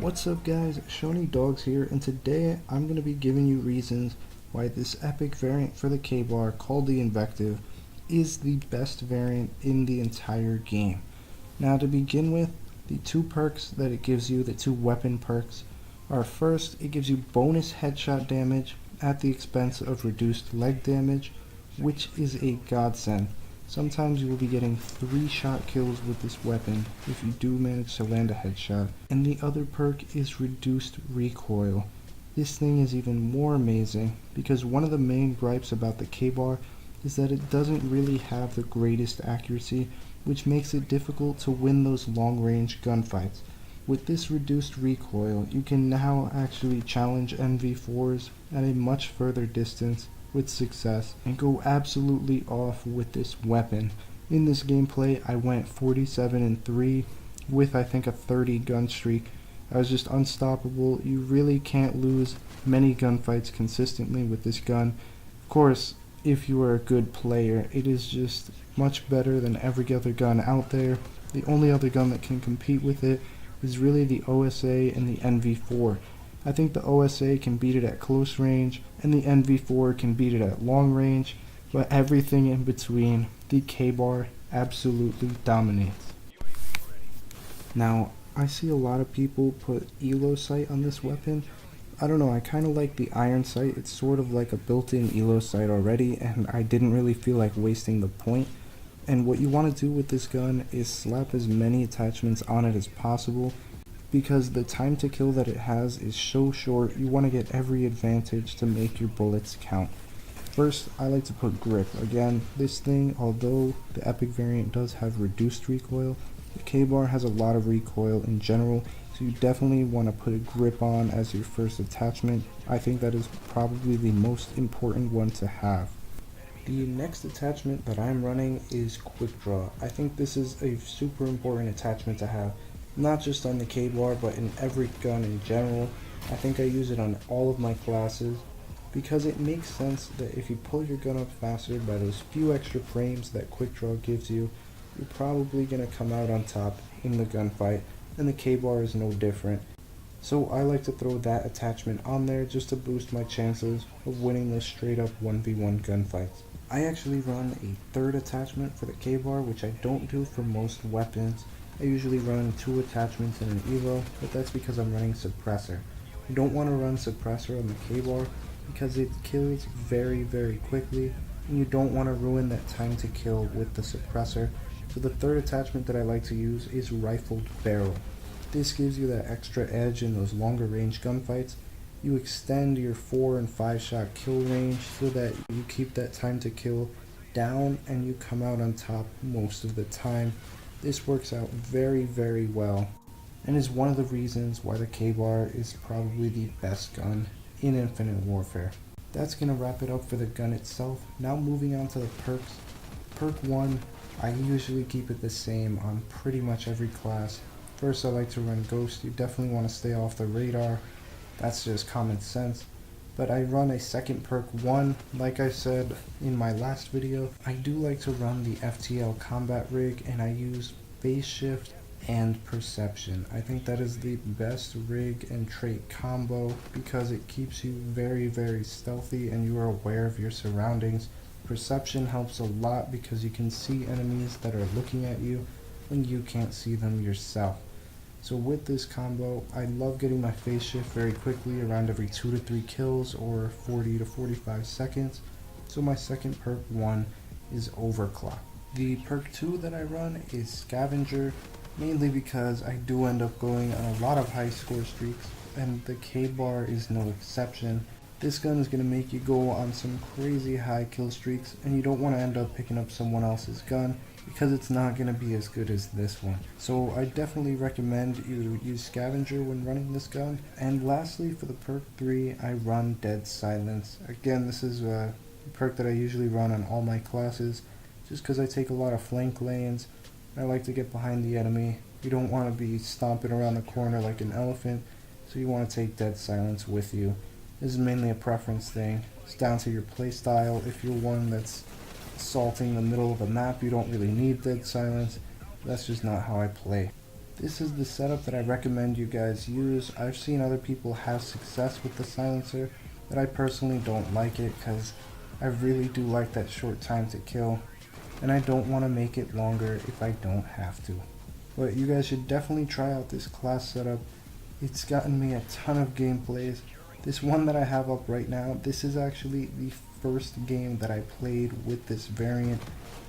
What's up guys, SeanEDawgz here, and today I'm going to be giving you reasons why this epic variant for the KBAR called the INVECTIVE is the best variant in the entire game. Now to begin with, the two perks that it gives you, the two weapon perks, are first, it gives you bonus headshot damage at the expense of reduced leg damage, which is a godsend. Sometimes you will be getting 3-shot kills with this weapon if you do manage to land a headshot. And the other perk is reduced recoil. This thing is even more amazing because one of the main gripes about the KBAR is that it doesn't really have the greatest accuracy, which makes it difficult to win those long-range gunfights. With this reduced recoil, you can now actually challenge NV4s at a much further distance with success and go absolutely off with this weapon. In this gameplay I went 47-3 with I think a 30 gun streak. I was just unstoppable. You really can't lose many gunfights consistently with this gun. Of course, if you are a good player, it is just much better than every other gun out there. The only other gun that can compete with it is really the OSA and the NV4. I think the OSA can beat it at close range, and the NV4 can beat it at long range, but everything in between, the KBAR absolutely dominates. Now, I see a lot of people put ELO sight on this weapon. I don't know, I kind of like the iron sight. It's sort of like a built-in ELO sight already, and I didn't really feel like wasting the point. And what you want to do with this gun is slap as many attachments on it as possible, because the time to kill that it has is so short. You want to get every advantage to make your bullets count. First, I like to put grip. Again, this thing, although the epic variant does have reduced recoil, the KBAR has a lot of recoil in general, so you definitely want to put a grip on as your first attachment. I think that is probably the most important one to have. The next attachment that I'm running is quick draw. I think this is a super important attachment to have. Not just on the KBAR, but in every gun in general. I think I use it on all of my classes because it makes sense that if you pull your gun up faster by those few extra frames that quick draw gives you, you're probably going to come out on top in the gunfight, and the KBAR is no different. So I like to throw that attachment on there just to boost my chances of winning those straight up 1v1 gunfights. I actually run a third attachment for the KBAR, which I don't do for most weapons. I usually run 2 attachments in an EVO, but that's because I'm running suppressor. You don't want to run suppressor on the KBAR because it kills very quickly, and you don't want to ruin that time to kill with the suppressor. So the third attachment that I like to use is rifled barrel. This gives you that extra edge in those longer range gunfights. You extend your 4 and 5 shot kill range so that you keep that time to kill down and you come out on top most of the time. This works out very well and is one of the reasons why the KBAR is probably the best gun in Infinite Warfare. That's going to wrap it up for the gun itself. Now moving on to the perks. Perk 1, I usually keep it the same on pretty much every class. First, I like to run Ghost. You definitely want to stay off the radar. That's just common sense. But I run a second perk 1. Like I said in my last video, I do like to run the FTL combat rig, and I use phase shift and perception. I think that is the best rig and trait combo because it keeps you very stealthy and you are aware of your surroundings. Perception helps a lot because you can see enemies that are looking at you when you can't see them yourself. So with this combo, I love getting my phase shift very quickly, around every 2 to 3 kills or 40 to 45 seconds. So my second perk 1 is Overclock. The perk 2 that I run is Scavenger, mainly because I do end up going on a lot of high score streaks, and the KBAR is no exception. This gun is going to make you go on some crazy high kill streaks, and you don't want to end up picking up someone else's gun because it's not going to be as good as this one. So I definitely recommend you use Scavenger when running this gun. And lastly, for the perk 3, I run Dead Silence. Again, this is a perk that I usually run on all my classes just because I take a lot of flank lanes. I like to get behind the enemy. You don't want to be stomping around the corner like an elephant, so you want to take Dead Silence with you. This is mainly a preference thing. It's down to your playstyle. If you're one that's assaulting the middle of a map, you don't really need Dead Silence. That's just not how I play. This is the setup that I recommend you guys use. I've seen other people have success with the silencer, but I personally don't like it because I really do like that short time to kill, and I don't want to make it longer if I don't have to. But you guys should definitely try out this class setup. It's gotten me a ton of gameplays. This one that I have up right now, this is actually the first game that I played with this variant.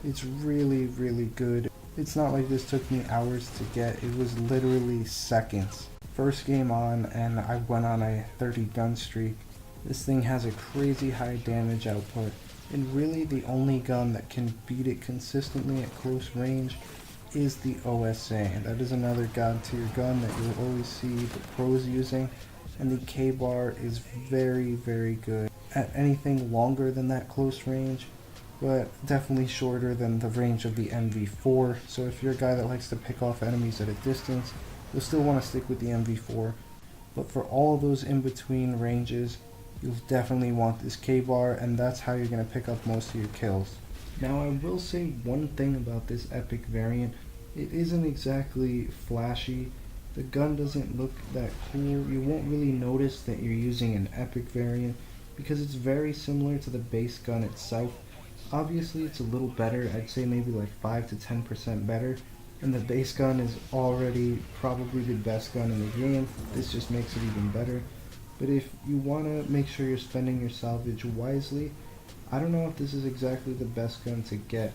It's really, really good. It's not like this took me hours to get, it was literally seconds. First game on and I went on a 30 gun streak. This thing has a crazy high damage output, and really the only gun that can beat it consistently at close range is the OSA. That is another god tier gun that you'll always see the pros using, and the KBAR is very, very good at anything longer than that close range, but definitely shorter than the range of the MV4. So if you're a guy that likes to pick off enemies at a distance, you'll still want to stick with the MV4. But for all of those in between ranges, you'll definitely want this KBAR, and that's how you're going to pick up most of your kills. Now I will say one thing about this epic variant. It isn't exactly flashy. The gun doesn't look that cool. You won't really notice that you're using an epic variant because it's very similar to the base gun itself. Obviously it's a little better, I'd say maybe like 5 to 10% better, and the base gun is already probably the best gun in the game. This just makes it even better. But if you want to make sure you're spending your salvage wisely, I don't know if this is exactly the best gun to get.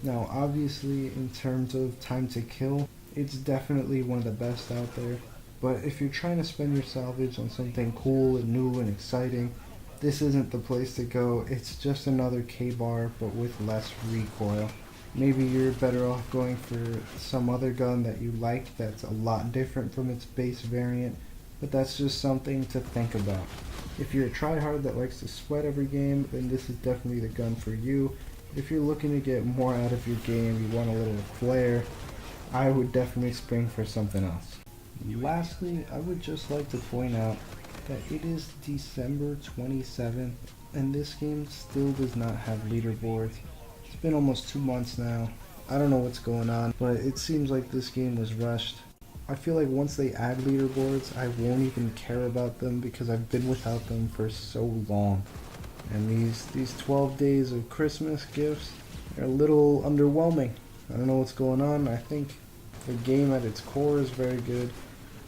Now obviously in terms of time to kill, it's definitely one of the best out there, but if you're trying to spend your salvage on something cool and new and exciting, this isn't the place to go. It's just another KBAR but with less recoil. Maybe you're better off going for some other gun that you like that's a lot different from its base variant, but that's just something to think about. If you're a tryhard that likes to sweat every game, then this is definitely the gun for you. If you're looking to get more out of your game, you want a little flair, I would definitely spring for something else. Lastly, I would just like to point out that it is December 27th, and this game still does not have leaderboards. It's been almost 2 months now. I don't know what's going on, but it seems like this game was rushed. I feel like once they add leaderboards, I won't even care about them because I've been without them for so long. And these 12 days of Christmas gifts are a little underwhelming. I don't know what's going on. I think the game at its core is very good,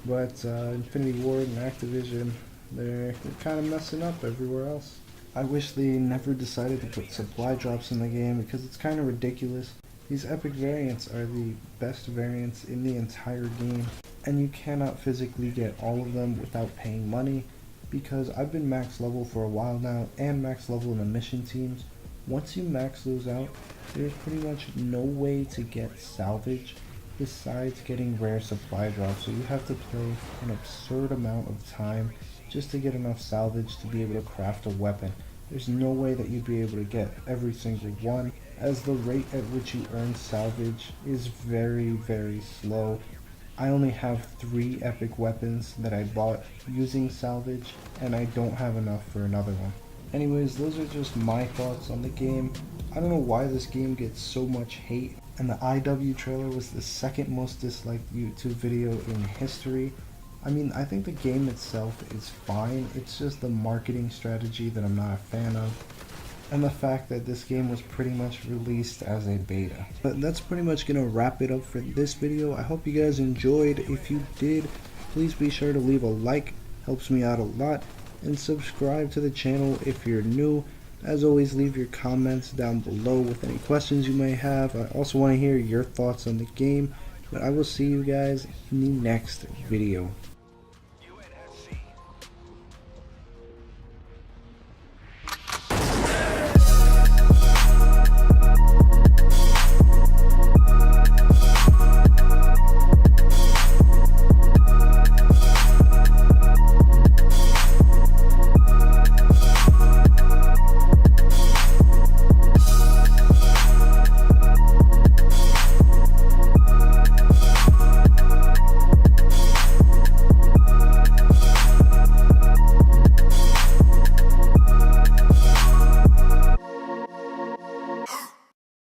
but Infinity Ward and Activision, they're kind of messing up everywhere else. I wish they never decided to put supply drops in the game because it's kind of ridiculous. These epic variants are the best variants in the entire game, and you cannot physically get all of them without paying money, because I've been max level for a while now and max level in the mission teams. Once you max those out, there's pretty much no way to get salvage besides getting rare supply drops, so you have to play an absurd amount of time just to get enough salvage to be able to craft a weapon. There's no way that you'd be able to get every single one, as the rate at which you earn salvage is very, very slow. I only have 3 epic weapons that I bought using salvage, and I don't have enough for another one. Anyways, those are just my thoughts on the game. I don't know why this game gets so much hate, and the IW trailer was the second most disliked YouTube video in history. I mean, I think the game itself is fine, it's just the marketing strategy that I'm not a fan of, and the fact that this game was pretty much released as a beta. But that's pretty much gonna wrap it up for this video. I hope you guys enjoyed. If you did, please be sure to leave a like, helps me out a lot, and subscribe to the channel if you're new. As always, leave your comments down below with any questions you may have. I also want to hear your thoughts on the game, but I will see you guys in the next video.